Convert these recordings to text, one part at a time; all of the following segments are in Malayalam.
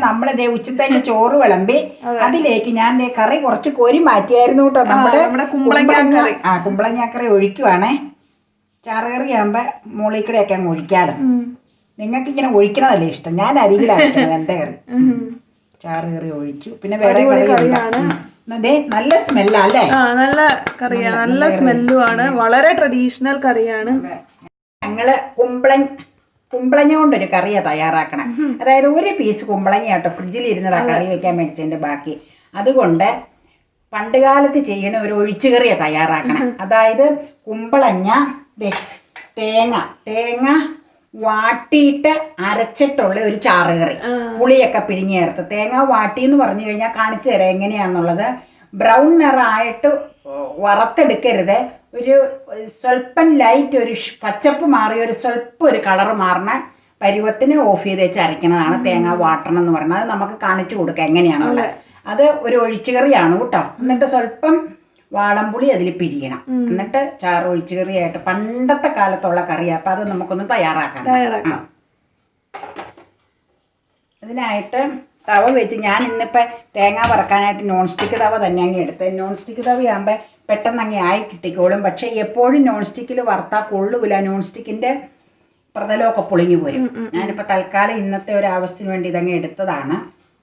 നമ്മളിതേ ഉച്ചത്തേക്ക് ചോറ് വിളമ്പി അതിലേക്ക് ഞാൻ കറി കുറച്ച് കോരി മാറ്റിയായിരുന്നു കേട്ടോ. നമ്മുടെ കുമ്പളങ്ങാക്കറി ഒഴിക്കുവാണേ. ചാറുകറി ആകുമ്പോ മുകളിൽക്കൂടെയൊക്കെ അങ്ങ് ഒഴിക്കാലോ. നിങ്ങൾക്ക് ഇങ്ങനെ ഒഴിക്കണതല്ലേ ഇഷ്ടം, ഞാൻ അരികിലാക്കുന്നത് എന്റെ കറി. ചാറുകറി ഒഴിച്ചു. പിന്നെ വേറെ കറിയാണ്. നല്ല സ്മെല്ലാ അല്ലേ? നല്ല കറിയാണ്, നല്ല സ്മെല്ലുമാണ്. വളരെ ട്രഡീഷണൽ കറിയാണ്. ഞങ്ങള് കുമ്പളങ്ങ കൊണ്ടൊരു കറിയാ തയ്യാറാക്കണം. അതായത് ഒരു പീസ് കുമ്പളങ്ങയാട്ടോ ഫ്രിഡ്ജിൽ ഇരുന്നതാ കറി വെക്കാൻ മേടിച്ചതിന്റെ ബാക്കി. അതുകൊണ്ട് പണ്ട് കാലത്ത് ചെയ്യണ ഒരു ഒഴിച്ചുകറിയാ തയ്യാറാക്കണം. അതായത് കുമ്പളങ്ങ, തേങ്ങ വാട്ടിയിട്ട് അരച്ചിട്ടുള്ള ഒരു ചാറുകറി, പുളിയൊക്കെ പിഴിഞ്ഞ് ചേർത്ത്. തേങ്ങ വാട്ടി എന്ന് പറഞ്ഞു കഴിഞ്ഞാൽ കാണിച്ചു തരാം എങ്ങനെയാന്നുള്ളത്. ബ്രൗൺ നിറമായിട്ട് വറുത്തെടുക്കരുത്. ഒരു സ്വല്പം ലൈറ്റ് ഒരു പച്ചപ്പ് മാറിയ ഒരു സ്വല്പം ഒരു കളറ് മാറുന്ന പരുവത്തിന് ഓഫ് ചെയ്ത് വെച്ച് അരയ്ക്കുന്നതാണ് തേങ്ങ വാട്ടണം എന്ന് പറയുന്നത്. അത് നമുക്ക് കാണിച്ചു കൊടുക്കാം എങ്ങനെയാണുള്ളത്. അത് ഒരു ഒഴിച്ചുകറിയാണ് കേട്ടോ. എന്നിട്ട് സ്വല്പം വാളംപുളി അതിൽ പിഴിയണം. എന്നിട്ട് ചാറ് ഒഴിച്ചുകറിയായിട്ട് പണ്ടത്തെ കാലത്തുള്ള കറിയാണ്. അപ്പം അത് നമുക്കൊന്ന് തയ്യാറാക്കാം. അതിനായിട്ട് തവ വെച്ച് ഞാൻ ഇന്നിപ്പോൾ തേങ്ങ വറക്കാനായിട്ട് നോൺ സ്റ്റിക്ക് തവ തന്നെ അങ്ങ് എടുത്തത്. നോൺ സ്റ്റിക്ക് തവയാകുമ്പോൾ പെട്ടെന്ന് അങ്ങ് ആയി കിട്ടിക്കോളും. പക്ഷേ എപ്പോഴും നോൺ സ്റ്റിക്കിൽ വറുത്താൽ കൊള്ളൂല. നോൺ സ്റ്റിക്കിൻ്റെ പ്രതലമൊക്കെ പൊളിഞ്ഞു പോരും. ഞാനിപ്പോൾ തൽക്കാലം ഇന്നത്തെ ഒരു ആവശ്യത്തിന് വേണ്ടി ഇതങ്ങ് എടുത്തതാണ്.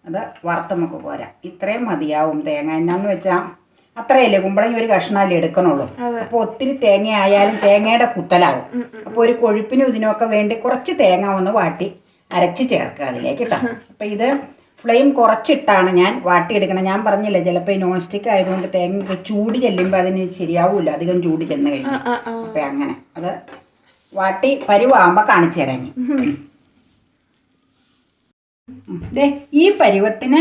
അത് വറുത്ത് നമുക്ക് പോരാം. ഇത്രയും മതിയാവും തേങ്ങ. എന്നാന്ന് വെച്ചാൽ അത്രയല്ലേ കുമ്പളങ്ങി ഒരു കഷ്ണമല്ലേ എടുക്കണുള്ളൂ. അപ്പോൾ ഒത്തിരി തേങ്ങ ആയാലും തേങ്ങയുടെ കുത്തലാവും. അപ്പോൾ ഒരു കൊഴുപ്പിനും ഇതിനൊക്കെ വേണ്ടി കുറച്ച് തേങ്ങ ഒന്ന് വാട്ടി അരച്ച് ചേർക്കുക അതിലേക്ക് കേട്ടോ. അപ്പം ഇത് ഫ്ലെയിം കുറച്ചിട്ടാണ് ഞാൻ വാട്ടിയെടുക്കണം. ഞാൻ പറഞ്ഞില്ലേ ചിലപ്പോൾ ഈ നോൺ സ്റ്റിക്ക് ആയതുകൊണ്ട് തേങ്ങ ചൂട് ചെല്ലുമ്പോൾ അതിന് ശരിയാവൂല, അധികം ചൂട് ചെന്ന് കഴിഞ്ഞു. അപ്പം അങ്ങനെ അത് വാട്ടി പരുവാകുമ്പോൾ കാണിച്ചു തരാം. ഈ പരുവത്തിന്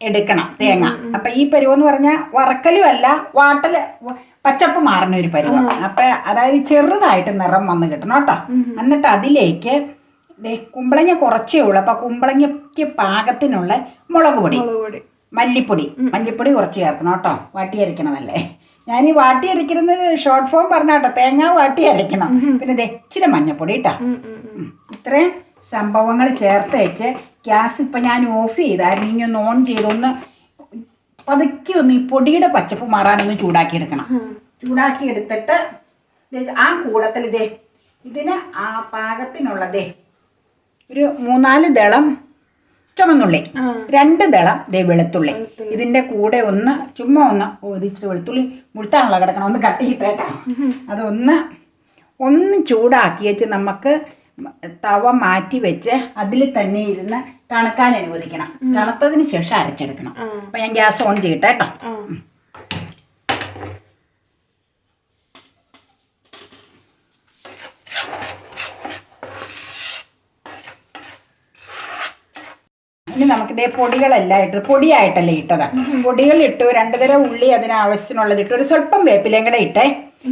എടുക്കണം തേങ്ങ. അപ്പം ഈ പരുവെന്ന് പറഞ്ഞാൽ വറക്കലും അല്ല, വാട്ടൽ പച്ചപ്പ് മാറുന്ന ഒരു പരുവം. അപ്പം അതായത് ചെറുതായിട്ട് നിറം വന്ന് കിട്ടണം കേട്ടോ. എന്നിട്ട് അതിലേക്ക് കുമ്പളങ്ങ കുറച്ചേ ഉള്ളൂ. അപ്പം കുമ്പളങ്ങയ്ക്ക് പാകത്തിനുള്ള മുളക് പൊടി, മല്ലിപ്പൊടി കുറച്ച് ചേർക്കണം കേട്ടോ. വാട്ടി അരയ്ക്കണതല്ലേ. ഞാൻ ഈ വാട്ടി അരയ്ക്കുന്നത് ഷോർട്ട് ഫോം പറഞ്ഞാട്ടോ, തേങ്ങ വാട്ടി അരയ്ക്കണം. പിന്നെ ഇച്ചിരി മഞ്ഞപ്പൊടി കേട്ടോ. ഇത്രയും സംഭവങ്ങൾ ചേർത്ത് വെച്ച് ഗ്യാസ് ഇപ്പം ഞാൻ ഓഫ് ചെയ്തായിരുന്നു. ഇനി ഒന്ന് ഓൺ ചെയ്തൊന്ന് പതുക്കി ഒന്ന് ഈ പൊടിയുടെ പച്ചപ്പ് മാറാനൊന്ന് ചൂടാക്കി എടുക്കണം. ചൂടാക്കി എടുത്തിട്ട് ആ കൂടത്തിൽ ഇതിന് ആ പാകത്തിനുള്ളത് ഒരു 3-4 ദളം ചുമന്നുള്ളി, 2 ദളം വെളുത്തുള്ളി. ഇതിൻ്റെ കൂടെ ഒന്ന് ചുമ്മാ ഒന്ന് ഇച്ചിരി വെളുത്തുള്ളി മുഴുത്താണല്ലോ കിടക്കണം, ഒന്ന് കട്ടിയിട്ടേട്ടാ. അതൊന്ന് ചൂടാക്കി വെച്ച് നമുക്ക് തവ മാറ്റി വെച്ച് അതിൽ തന്നെ ഇരുന്ന് തണുക്കാൻ അനുവദിക്കണം. തണുത്തതിന് ശേഷം അരച്ചെടുക്കണം. അപ്പം ഞാൻ ഗ്യാസ് ഓൺ ചെയ്യട്ടെ കേട്ടോ. ഇനി നമുക്ക് പൊടികളെല്ലാം ഇട്ട് പൊടിയായിട്ടല്ലേ ഇട്ടത്. പൊടികൾ ഇട്ടു, 2 തരം ഉള്ളി അതിനാവശ്യത്തിനുള്ളത് ഇട്ടു, ഒരു സ്വല്പം വേപ്പിലയും കൂടെ ഇട്ടേ.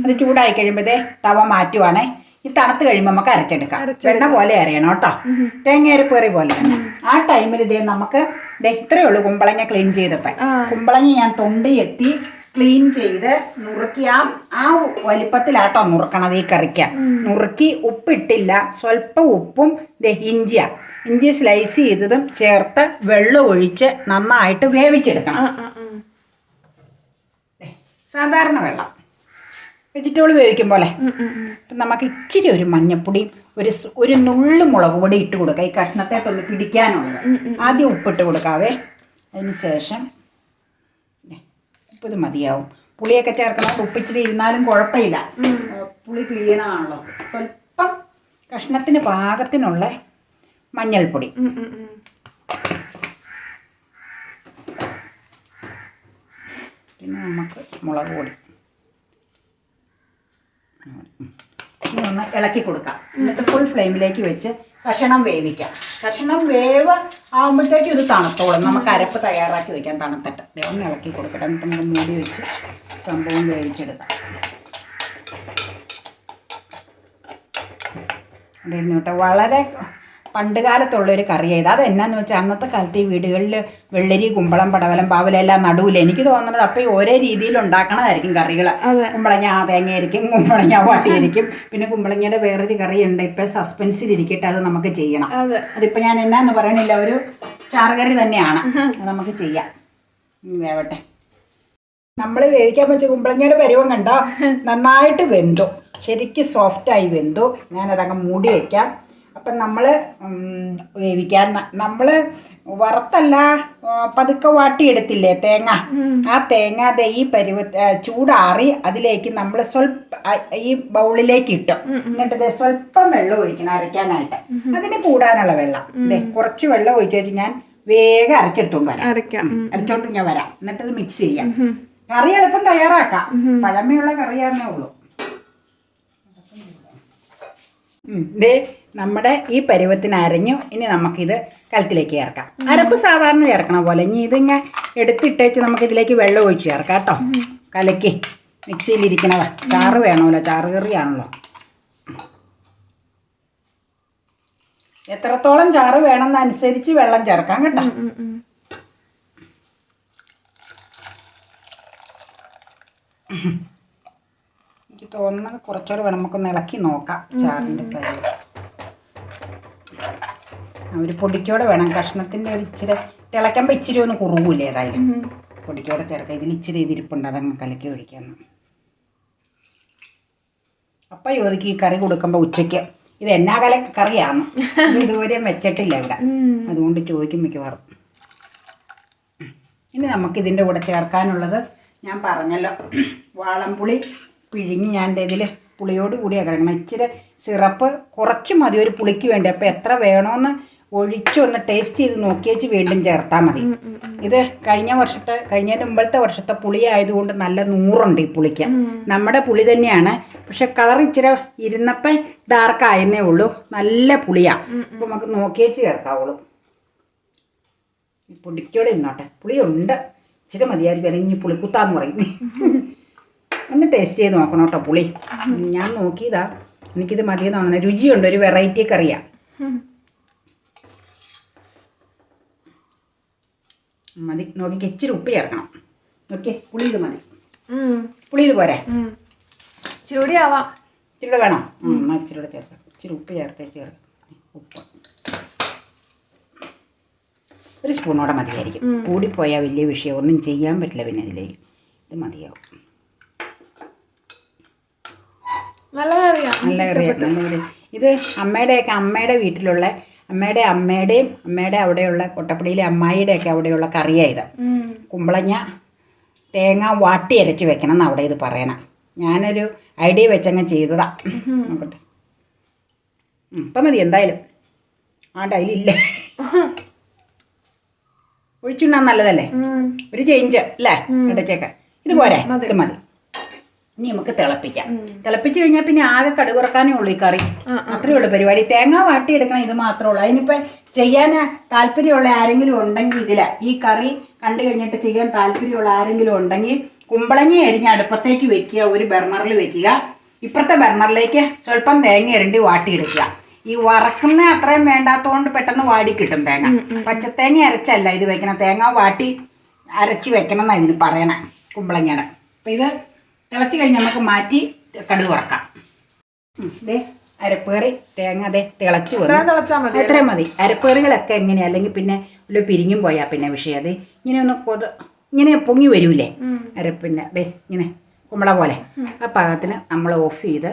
അത് ചൂടായി കഴിയുമ്പോൾ തവ മാറ്റുവാണേ. ഈ തണുത്ത് കഴിയുമ്പോൾ നമുക്ക് അരച്ചെടുക്കാം. വെണ്ണ പോലെ അരയണം കേട്ടോ, തേങ്ങയരപ്പേറി പോലെ. ആ ടൈമിൽ നമുക്ക് ഇത്രയേ ഉള്ളൂ കുമ്പളങ്ങ ക്ലീൻ ചെയ്തപ്പോൾ. കുമ്പളങ്ങ ഞാൻ തൊണ്ടി എത്തി ക്ലീൻ ചെയ്ത് നുറുക്കി ആ വലിപ്പത്തിലാട്ടോ നുറുക്കണത് ഈ കറിക്ക്. നുറുക്കി ഉപ്പിട്ടില്ല, സ്വല്പം ഉപ്പും ഇഞ്ചി സ്ലൈസ് ചെയ്തതും ചേർത്ത് വെള്ളം ഒഴിച്ച് നന്നായിട്ട് വേവിച്ചെടുക്കണം. സാധാരണ വെള്ളം, വെജിറ്റബിൾ വേവിക്കും പോലെ. നമുക്ക് ഇച്ചിരി ഒരു മഞ്ഞപ്പൊടിയും ഒരു നുള്ളു മുളക് പൊടി ഇട്ട് കൊടുക്കാം, ഈ കഷ്ണത്തേക്കൊന്ന് പിടിക്കാനുള്ളത്. ആദ്യം ഉപ്പിട്ട് കൊടുക്കാവേ. അതിന് ശേഷം ഉപ്പ് ഇത് മതിയാവും. പുളിയൊക്കെ ചേർക്കണം. ഉപ്പിച്ചിരി ഇരുന്നാലും കുഴപ്പമില്ല, പുളി പിഴിയണമാണല്ലോ. സ്വല്പം കഷ്ണത്തിന് പാകത്തിനുള്ള മഞ്ഞൾപ്പൊടി, പിന്നെ നമുക്ക് മുളക് പൊടി ഇനി ഒന്ന് ഇളക്കി കൊടുക്കാം. എന്നിട്ട് ഫുൾ ഫ്ലെയിമിലേക്ക് വെച്ച് കഷണം വേവിക്കാം. കഷണം വേവ് ആകുമ്പോഴത്തേക്കും ഇത് തണുത്തോളും. നമുക്ക് അരപ്പ് തയ്യാറാക്കി വയ്ക്കാം തണുത്തിട്ട്. ഒന്ന് ഇളക്കി കൊടുക്കട്ടെ. എന്നിട്ട് നമുക്ക് മൂടി വെച്ച് സംഭവം വേവിച്ചെടുക്കാം. കേട്ടോ, വളരെ പണ്ട് കാലത്തുള്ളൊരു കറിയായത്. അതെന്നാന്ന് വെച്ചാൽ അന്നത്തെ കാലത്ത് ഈ വീടുകളിൽ വെള്ളരി, കുമ്പളം, പടവലം, പാവലെല്ലാം നടുവില്ല. എനിക്ക് തോന്നുന്നത് അപ്പം ഒരേ രീതിയിൽ ഉണ്ടാക്കണതായിരിക്കും കറികൾ. കുമ്പളങ്ങ തേങ്ങയായിരിക്കും, കുമ്പളങ്ങ വാട്ടിയായിരിക്കും. പിന്നെ കുമ്പളങ്ങയുടെ വേറൊരു കറിയുണ്ട്, ഇപ്പം സസ്പെൻസിലിരിക്കട്ടെ, അത് നമുക്ക് ചെയ്യണം. അതിപ്പോൾ ഞാൻ എന്നാന്ന് പറയണില്ല, ഒരു ചാറുകറി തന്നെയാണ്. അത് നമുക്ക് ചെയ്യാം. വേവട്ടെ. നമ്മൾ വേവിക്കാൻ വെച്ച കുമ്പളങ്ങയുടെ പരുവം കണ്ടോ? നന്നായിട്ട് വെന്തു, ശരിക്കും സോഫ്റ്റായി വെന്തു. ഞാനതങ്ങ് മൂടി വയ്ക്കാം. അപ്പം നമ്മൾ വേവിക്കാൻ നമ്മൾ വറുത്തല്ല, പതുക്കെ വാട്ടിയെടുത്തില്ലേ തേങ്ങ, ആ തേങ്ങ ഈ ചൂടാറി അതിലേക്ക് നമ്മൾ ഈ ബൗളിലേക്ക് ഇട്ടു. എന്നിട്ട് സ്വല്പം വെള്ളം ഒഴിക്കണം അരയ്ക്കാനായിട്ട്. അതിന് കൂടാനുള്ള വെള്ളം. കുറച്ച് വെള്ളം ഒഴിച്ചു വെച്ച് ഞാൻ വേഗം അരച്ചെടുത്തോണ്ട് വരാം. അരച്ചോണ്ട് ഞാൻ വരാം. എന്നിട്ടത് മിക്സ് ചെയ്യാം. കറി എളുപ്പം തയ്യാറാക്കാം. പഴമയുള്ള കറിയാന്നേ ഉള്ളൂ. നമ്മുടെ ഈ പരുവത്തിന് അരഞ്ഞു. ഇനി നമുക്കിത് കലത്തിലേക്ക് ചേർക്കാം. അരപ്പ് സാധാരണ ചേർക്കണ പോലെ. ഇനി ഇതിങ്ങനെ എടുത്തിട്ടേച്ച് നമുക്ക് ഇതിലേക്ക് വെള്ളം ഒഴിച്ച് ചേർക്കാം കേട്ടോ. കലക്കി മിക്സിയിലിരിക്കണതാ. ചാറ് വേണമല്ലോ, ചാറ് കറിയാണല്ലോ. എത്രത്തോളം ചാറ് വേണമെന്നനുസരിച്ച് വെള്ളം ചേർക്കാം കേട്ടോ. എനിക്ക് തോന്നുന്നത് കുറച്ചുകൂടെ വേണം. നമുക്കൊന്ന് ഇളക്കി നോക്കാം ചാറിൻ്റെ പരുവം. ഒരു പൊടിക്കോടെ വേണം. കഷ്ണത്തിൻ്റെ ഒരു ഇച്ചിരി തിളയ്ക്കുമ്പോൾ ഇച്ചിരി ഒന്ന് കുറുകൂല്ലേ, ഏതായാലും പൊടിക്കോടെ ചേർക്കാം. ഇതിൽ ഇച്ചിരി ഇതിരിപ്പുണ്ട്, അതങ്ങ് കലക്കി ഒഴിക്കാൻ. അപ്പം യോതിക്ക് ഈ കറി കൊടുക്കുമ്പോൾ ഉച്ചയ്ക്ക് ഇത് എന്നാ കറിയാണ്, ഇതുവരെയും വെച്ചിട്ടില്ല ഇവിടെ, അതുകൊണ്ട് ചോദിക്കും മിക്കവാറും. ഇനി നമുക്കിതിൻ്റെ കൂടെ ചേർക്കാനുള്ളത് ഞാൻ പറഞ്ഞല്ലോ, വാളംപുളി പിഴിഞ്ഞ് ഞാൻ ഇതിൽ പുളിയോട് കൂടിയാണ് കിടക്കണം. ഇച്ചിരി സിറപ്പ് കുറച്ച് മതി ഒരു പുളിക്ക് വേണ്ടി. അപ്പോൾ എത്ര വേണമെന്ന് ഒഴിച്ചൊന്ന് ടേസ്റ്റ് ചെയ്ത് നോക്കിയേച്ച് വീണ്ടും ചേർത്താൽ മതി. ഇത് കഴിഞ്ഞതിന് മുമ്പത്തെ വർഷത്തെ പുളി ആയതുകൊണ്ട് നല്ല നൂറുണ്ട് ഈ പുളിക്ക്. നമ്മുടെ പുളി തന്നെയാണ്, പക്ഷെ കളർ ഇച്ചിരി ഇരുന്നപ്പം ഡാർക്ക് ആയെന്നേ ഉള്ളൂ. നല്ല പുളിയാണ്. അപ്പോൾ നമുക്ക് നോക്കിയേച്ച് ചേർക്കാവുള്ളൂ. ഈ പൊടിക്കോടെ ഇന്നോട്ടെ. പുളിയുണ്ട്, ഇച്ചിരി മതിയായിരിക്കും, അല്ലെങ്കിൽ പുളിക്കുത്താന്ന് പറയും. ഒന്ന് ടേസ്റ്റ് ചെയ്ത് നോക്കണം കേട്ടോ പുളി. ഞാൻ നോക്കിയതാ, എനിക്കിത് മതിയെന്ന് തോന്നണേ. രുചിയുണ്ട്, ഒരു വെറൈറ്റി കറിയാണ്. മതി, നോക്കിക്ക് ഇച്ചിരി ഉപ്പ് ചേർക്കണം. ഓക്കെ, പുളി ഇത് മതി. പുളി ഇത് പോരെ? ഇച്ചിരി കൂടി ആവാം. ഇച്ചിരി കൂടെ വേണം. ഇച്ചിരി കൂടെ ചേർക്കാം. ഇച്ചിരി ഉപ്പ് ചേർക്കാം. ഉപ്പ് ഒരു സ്പൂണോടെ മതിയായിരിക്കും. കൂടിപ്പോയാൽ വലിയ വിഷയം, ഒന്നും ചെയ്യാൻ പറ്റില്ല. പിന്നെ ഇതിലേക്ക് ഇത് മതിയാവും. നല്ല കറിയാണ്. ഇത് അമ്മയുടെ വീട്ടിലുള്ള അമ്മയുടെ അവിടെയുള്ള കൊട്ടപ്പടിയിലെ അമ്മായിയുടെയൊക്കെ അവിടെയുള്ള കറിയാണ് ഇത്. കുമ്പളങ്ങ തേങ്ങ വാട്ടി അരച്ച് വെക്കണം എന്ന് അവിടെ ഇത് പറയണം. ഞാനൊരു ഐഡിയ വെച്ചങ്ങ് ചെയ്തതാ. നോക്കട്ടെ, ഇപ്പം മതി എന്തായാലും. അതിലില്ല ഒഴിച്ചുണ്ണാൻ നല്ലതല്ലേ, ഒരു ചേഞ്ച് അല്ലേ ഇടയ്ക്കൊക്കെ. ഇത് പോരെ? ഇത് മതി. ഇനി നമുക്ക് തിളപ്പിക്കാം. തിളപ്പിച്ച് കഴിഞ്ഞാൽ പിന്നെ ആകെ കടുകുറക്കാനേ ഉള്ളൂ ഈ കറി. അത്രയേ ഉള്ളൂ പരിപാടി. തേങ്ങ വാട്ടിയെടുക്കണം, ഇത് മാത്രമേ ഉള്ളൂ. അതിനിപ്പോൾ ചെയ്യാൻ താല്പര്യമുള്ള ആരെങ്കിലും ഉണ്ടെങ്കിൽ, ഈ കറി കണ്ടു കഴിഞ്ഞിട്ട് ചെയ്യാൻ താല്പര്യമുള്ള ആരെങ്കിലും ഉണ്ടെങ്കിൽ കുമ്പളങ്ങ അരിഞ്ഞ് അടുപ്പത്തേക്ക് വെക്കുക, ഒരു ബർണറിൽ വെക്കുക. ഇപ്പുറത്തെ ബർണറിലേക്ക് സ്വല്പം തേങ്ങ ഇരണ്ടി വാട്ടിയെടുക്കുക. ഈ വറക്കുന്ന അത്രയും വേണ്ടാത്തതുകൊണ്ട് പെട്ടെന്ന് വാടി കിട്ടും തേങ്ങ. പച്ചത്തേങ്ങ അരച്ചല്ല ഇത് വെക്കണം, തേങ്ങ വാട്ടി അരച്ച് വെക്കണം എന്നാണ് ഇതിന് പറയണേ, കുമ്പളങ്ങയുടെ. അപ്പം ഇത് തിളച്ച് കഴിഞ്ഞ് നമുക്ക് മാറ്റി കടുക് വറക്കാം. അരപ്പേറി തേങ്ങ തിളച്ച് വന്നു, അത്രയും മതി. അരപ്പേറികളൊക്കെ എങ്ങനെയാ, അല്ലെങ്കിൽ പിന്നെ വല്ല പിരിഞ്ഞും പോയാൽ പിന്നെ വിഷയം. അത് ഇങ്ങനെ ഒന്ന് ഇങ്ങനെ പൊങ്ങി വരൂലേ അരപ്പിൻ്റെ ഇങ്ങനെ കുമ്പള പോലെ. ആ പാകത്തിന് നമ്മൾ ഓഫ് ചെയ്ത്,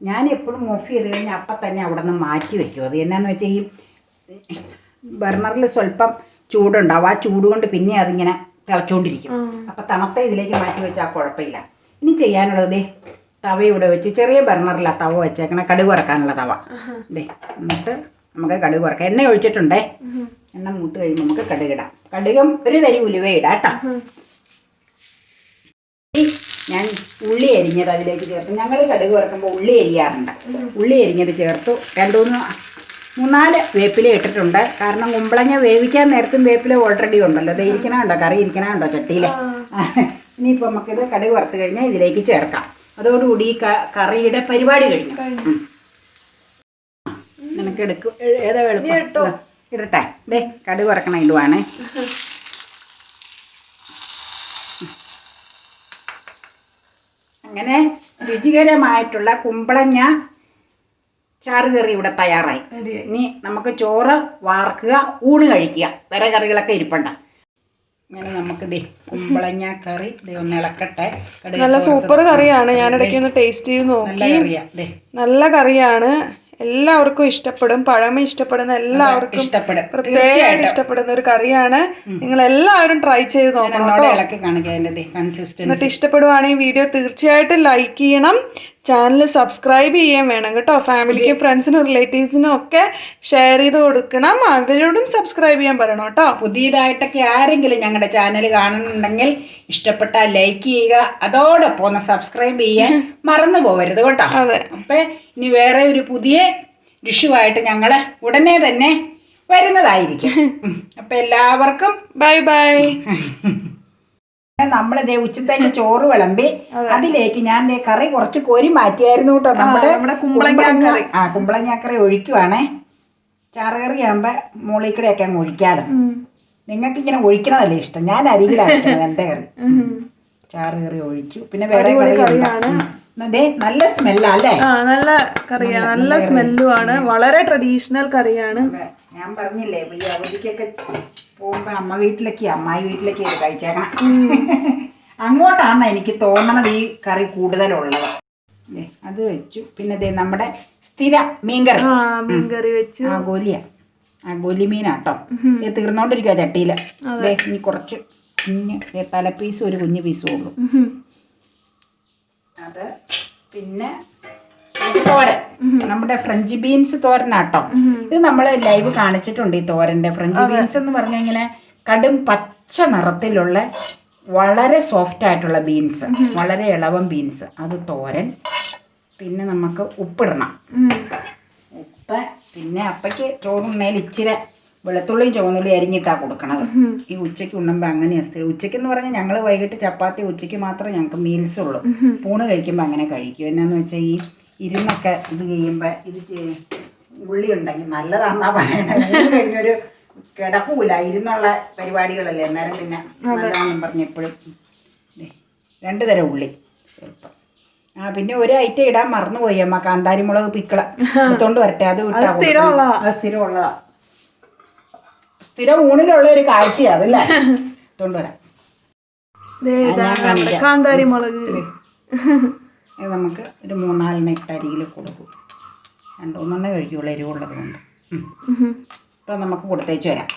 ഞാൻ എപ്പോഴും ഓഫ് ചെയ്ത് കഴിഞ്ഞാൽ അപ്പം തന്നെ അവിടെ നിന്ന് മാറ്റി വെക്കും. അത് എന്നാന്ന് വെച്ചാൽ ഈ ബർണറിൽ സ്വല്പം ചൂടുണ്ടാവും. ആ ചൂട് കൊണ്ട് പിന്നെ അതിങ്ങനെ തിളച്ചുകൊണ്ടിരിക്കും. അപ്പം തണുത്ത ഇതിലേക്ക് മാറ്റി വെച്ചാൽ കുഴപ്പമില്ല. ഇനി ചെയ്യാനുള്ളത് തവ ഇവിടെ വെച്ച്, ചെറിയ ബർണറിലാണ് തവ വെച്ചേക്കണം, കടുക് വറക്കാനുള്ള തവ. എന്നിട്ട് നമുക്ക് കടുക് വറക്കാം. എണ്ണ ഒഴിച്ചിട്ടുണ്ടേ. എണ്ണ മൂത്ത് കഴിയുമ്പോൾ നമുക്ക് കടുകിടാം. കടുകും ഒരു തരി ഉലുവ ഇടാം കേട്ടോ. ഞാൻ ഉള്ളി അരിഞ്ഞത് അതിലേക്ക് ചേർത്തു. ഞങ്ങൾ കടുക് വറക്കുമ്പോൾ ഉള്ളി അരിയാറുണ്ട്. ഉള്ളി അരിഞ്ഞത് ചേർത്തു. 2-3-4 വേപ്പില ഇട്ടിട്ടുണ്ട്. കാരണം കുമ്പളങ്ങ വേവിക്കാൻ നേരത്തും വേപ്പില ഓൾറെഡി ഉണ്ടല്ലോ. അത് ഇരിക്കണുണ്ടോ, കറി ഇരിക്കണുണ്ടോ ചട്ടിയിൽ. ഇനിയിപ്പോൾ നമുക്കിത് കടുക് വറുത്ത് കഴിഞ്ഞാൽ ഇതിലേക്ക് ചേർക്കാം. അതോടുകൂടി ഈ കറിയുടെ പരിപാടി കഴിഞ്ഞു. നിനക്ക് എടുക്കും, ഏതാ എളുപ്പം ഇടട്ടെ. കടുക് വറക്കണം ഇടുവാണേ. അങ്ങനെ രുചികരമായിട്ടുള്ള കുമ്പളങ്ങ ചാറുകറി ഇവിടെ തയ്യാറായി. ഇനി നമുക്ക് ചോറ് വാർക്കുക, ഊണ് കഴിക്കുക. വേറെ കറികളൊക്കെ ഇരിപ്പണ്ട. അങ്ങനെ നമുക്ക് കുമ്പളങ്ങ കറി ഒന്ന് ഇളക്കട്ടെ. നല്ല സൂപ്പർ കറിയാണ്. ഞാൻ ഇടയ്ക്ക് ഒന്ന് ടേസ്റ്റ് ചെയ്ത് നോക്കി. നല്ല കറിയാണ്. എല്ലാവർക്കും ഇഷ്ടപ്പെടും. പഴമ ഇഷ്ടപ്പെടുന്ന എല്ലാവർക്കും പ്രത്യേകമായിട്ട് ഇഷ്ടപ്പെടുന്ന ഒരു കറിയാണ്. നിങ്ങൾ എല്ലാവരും ട്രൈ ചെയ്ത് നോക്കണം കേട്ടോ. എന്നിട്ട് ഇഷ്ടപ്പെടുവാണെങ്കിൽ വീഡിയോ തീർച്ചയായിട്ടും ലൈക്ക് ചെയ്യണം. ചാനൽ സബ്സ്ക്രൈബ് ചെയ്യാൻ വേണം കേട്ടോ. ഫാമിലിക്കും ഫ്രണ്ട്സിനും റിലേറ്റീവ്സിനും ഒക്കെ ഷെയർ ചെയ്ത് കൊടുക്കണം. അവരോടും സബ്സ്ക്രൈബ് ചെയ്യാൻ പറയണം കേട്ടോ. പുതിയതായിട്ടൊക്കെ ആരെങ്കിലും ഞങ്ങളുടെ ചാനൽ കാണുന്നുണ്ടെങ്കിൽ ഇഷ്ടപ്പെട്ടാൽ ലൈക്ക് ചെയ്യുക. അതോടൊപ്പം ഒന്ന് സബ്സ്ക്രൈബ് ചെയ്യാൻ മറന്നു പോകരുത് കേട്ടോ. അതെ. അപ്പം ഇനി വേറെ ഒരു പുതിയ ഡിഷുമായിട്ട് ഞങ്ങൾ ഉടനെ തന്നെ വരുന്നതായിരിക്കും. അപ്പം എല്ലാവർക്കും ബൈ ബൈ. നമ്മളിതേ ഉച്ചത്തേക്ക് ചോറ് വിളമ്പി അതിലേക്ക് ഞാൻ കറി കുറച്ച് കോരി മാറ്റിയായിരുന്നു കേട്ടോ. നമ്മുടെ കുമ്പളങ്ങാക്കറി ഒഴിക്കുവാണേ. ചാറുകറി ആകുമ്പോ മോളിക്കറിയൊക്കെ അങ്ങ് ഒഴിക്കാലോ. നിങ്ങൾക്ക് ഇങ്ങനെ ഒഴിക്കണതല്ലേ ഇഷ്ടം. ഞാൻ അരികിലാക്കുന്നത് എന്റെ കറി. ചാറുകറി ഒഴിച്ചു. പിന്നെ വേറെ കറിയാണ്. നല്ല സ്മെല്ലാ അല്ലേ? നല്ല കറിയാ, നല്ല സ്മെല്ലുമാണ്. വളരെ ട്രഡീഷണൽ കറിയാണ്. ഞാൻ പറഞ്ഞില്ലേ ഈ അവധിക്കൊക്കെ പോകുമ്പോ അമ്മായി വീട്ടിലേക്ക് കഴിച്ചേക്കണം. അങ്ങോട്ടാണ് എനിക്ക് തോന്നണത് ഈ കറി കൂടുതലുള്ളത്. അത് വെച്ചു. പിന്നെ നമ്മുടെ സ്ഥിര മീൻകറി വെച്ചു. ഗോലി മീനാട്ടോ. തീർന്നോണ്ടിരിക്കുക ചട്ടിയില്. ഇനി കുറച്ച് കുഞ്ഞ് തലപ്പീസും ഒരു കുഞ്ഞു പീസും ഉള്ളു. അത് പിന്നെ തോരൻ, നമ്മുടെ ഫ്രഞ്ച് ബീൻസ് തോരനാട്ടോ. ഇത് നമ്മൾ ലൈവ് കാണിച്ചിട്ടുണ്ട്. ഈ തോരന്റെ ഫ്രഞ്ച് ബീൻസ് എന്ന് പറഞ്ഞാൽ ഇങ്ങനെ കടും പച്ച നിറത്തിലുള്ള വളരെ സോഫ്റ്റ് ആയിട്ടുള്ള ബീൻസ്, വളരെ ഇളവൻ ബീൻസ്, അത് തോരൻ. പിന്നെ നമുക്ക് ഉപ്പിടണം. ഉപ്പ് പിന്നെ അപ്പയ്ക്ക് ചോറുണ്ണേൽ ഇച്ചിരി വെളുത്തുള്ളിയും ചുവന്നുള്ളി അരിഞ്ഞിട്ടാ കൊടുക്കണത്. ഈ ഉച്ചയ്ക്ക് ഉണ്ണുമ്പോൾ അങ്ങനെയാ സ്ഥിരം. ഉച്ചയ്ക്ക് എന്ന് പറഞ്ഞാൽ ഞങ്ങൾ വൈകിട്ട് ചപ്പാത്തി, ഉച്ചയ്ക്ക് മാത്രമേ ഞങ്ങൾക്ക് മീൽസ് ഉള്ളൂ. ഊണ് കഴിക്കുമ്പോൾ അങ്ങനെ കഴിക്കും. എന്നാന്ന് വെച്ചാൽ ഈ ഇരുന്നൊക്കെ ഇത് ചെയ്യുമ്പോൾ ഉള്ളി ഉണ്ടെങ്കിൽ നല്ലതാണെന്നാ പറയണത്. ഊണ് കഴിഞ്ഞൊരു കിടക്കൂല, ഇരുന്നുള്ള പരിപാടികളല്ലേ. അന്നേരം പിന്നെ നല്ലതാണെന്നും പറഞ്ഞ് എപ്പോഴും 2 തരം ഉള്ളി ചെറുപ്പം. പിന്നെ ഒരു ഐറ്റം ഇടാൻ മറന്നുപോയി അമ്മ. കാന്താരിമുളക് പിക്കിള എടുത്തോണ്ട് വരട്ടെ. അത് വിട്ടാ സ്ഥിരമുള്ളതാ. സ്ഥിരം ഊണിലുള്ള ഒരു കാഴ്ചയാ അതല്ലേ. എടുത്തോണ്ട് വരാം. കാന്താരി മുളക് ഇത് നമുക്ക് ഒരു 3-4 ഇട്ട് അരിയിൽ കൊടുക്കും. 2-3 കഴിക്കുള്ളൂ എരിവുള്ളത് കൊണ്ട്. ഇപ്പം നമുക്ക് കൊടുത്തേച്ച് വരാം.